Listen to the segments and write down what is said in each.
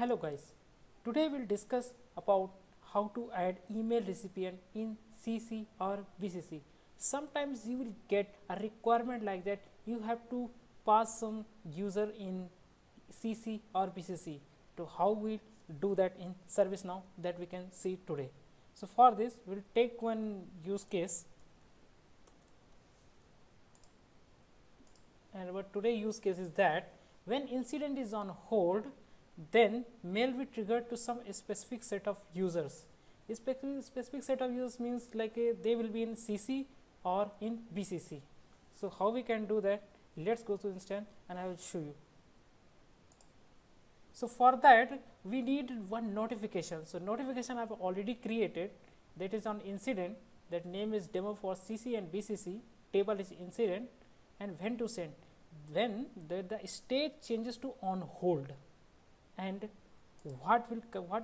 Hello guys, today we'll discuss about how to add email recipient in CC or BCC. Sometimes you will get a requirement like that you have to pass some user in CC or BCC. To how we do that in ServiceNow, that we can see today. So for this we'll take one use case, and our today use case is that when incident is on hold, then mail will trigger to some specific set of users. A specific set of users means like they will be in CC or in BCC. So how we can do that? Let's go to instance and I will show you. So for that we need one notification. So notification I have already created, that is on incident, that name is demo for CC and BCC, table is incident, and when to send, when the state changes to on hold, and what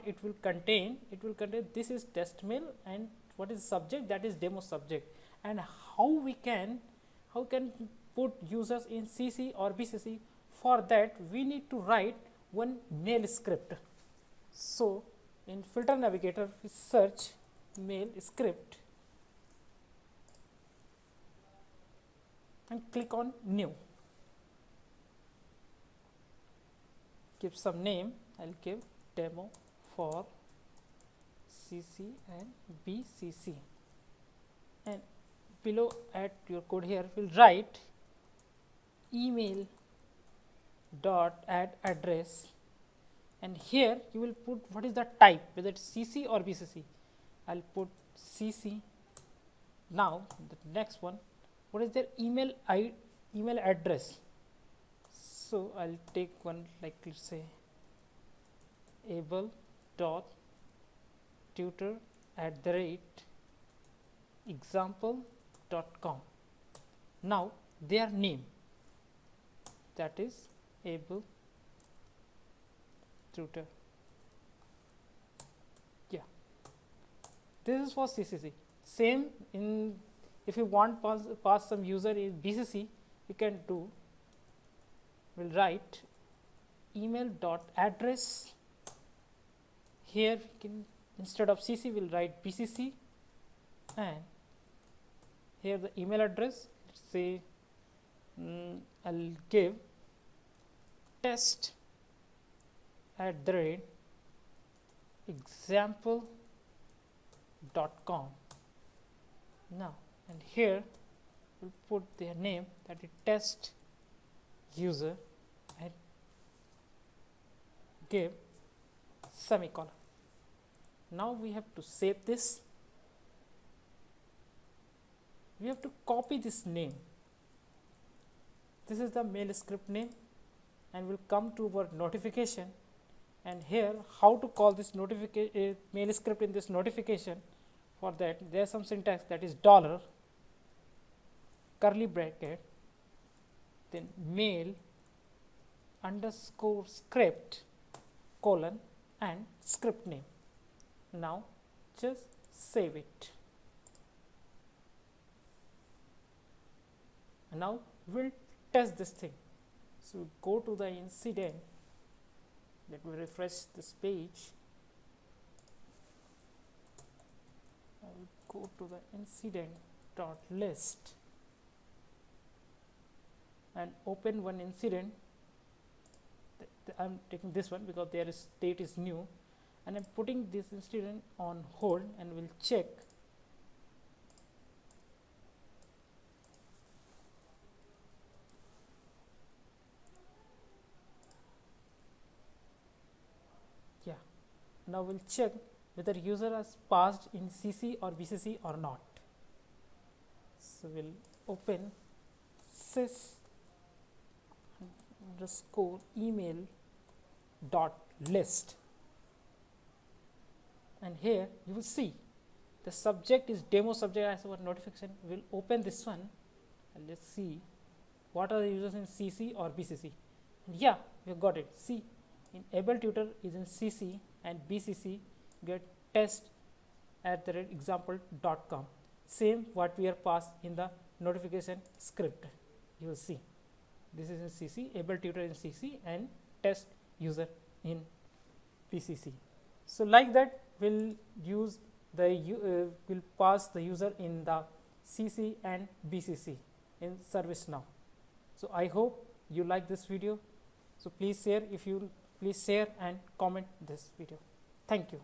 it will contain, this is test mail, and what is subject, that is demo subject. And how can put users in CC or BCC? For that we need to write one mail script. So in filter navigator we search mail script and click on new. Give some name, I'll give demo for CC and BCC, and below at your code here will write email dot add address, and here you will put what is the type, whether it's CC or BCC. I'll put CC. Now the next one, what is their email address? So I'll take one like, let's say able dot tutor @example.com. now their name, that is able tutor. Yeah, this is for CCC. Same in, if you want pass some user in BCC, you can do, will write email dot address. Here we can, instead of CC will write BCC, and here the email address, let's say I'll give test @example.com. now, and here we'll put their name, that is test user, and give semicolon. Now we have to save this. We have to copy this name. This is the mail script name, and we'll come to our notification, and here how to call this notification mail script in this notification. For that there is some syntax, that is dollar curly bracket, then mail underscore script colon and script name. Now just save it, and now we'll test this thing. So go to the incident, let me refresh this page. I will go to the incident dot list and open one incident. I'm taking this one because their state is new, and I'm putting this incident on hold, and we'll check. Yeah, now we'll check whether user has passed in CC or BCC or not. So we'll open sys underscore email dot list, and here you will see the subject is demo subject as our notification. We'll open this one and let's see what are the users in CC or BCC. And yeah, we got it. See, in able tutor is in CC, and BCC get test @example.com. Same what we are passed in the notification script. You will see this is in CC, able tutor in CC, and test user in BCC. So like that we'll use the will pass the user in the CC and BCC in ServiceNow. So I hope you like this video. So please share, if you please share and comment this video. Thank you.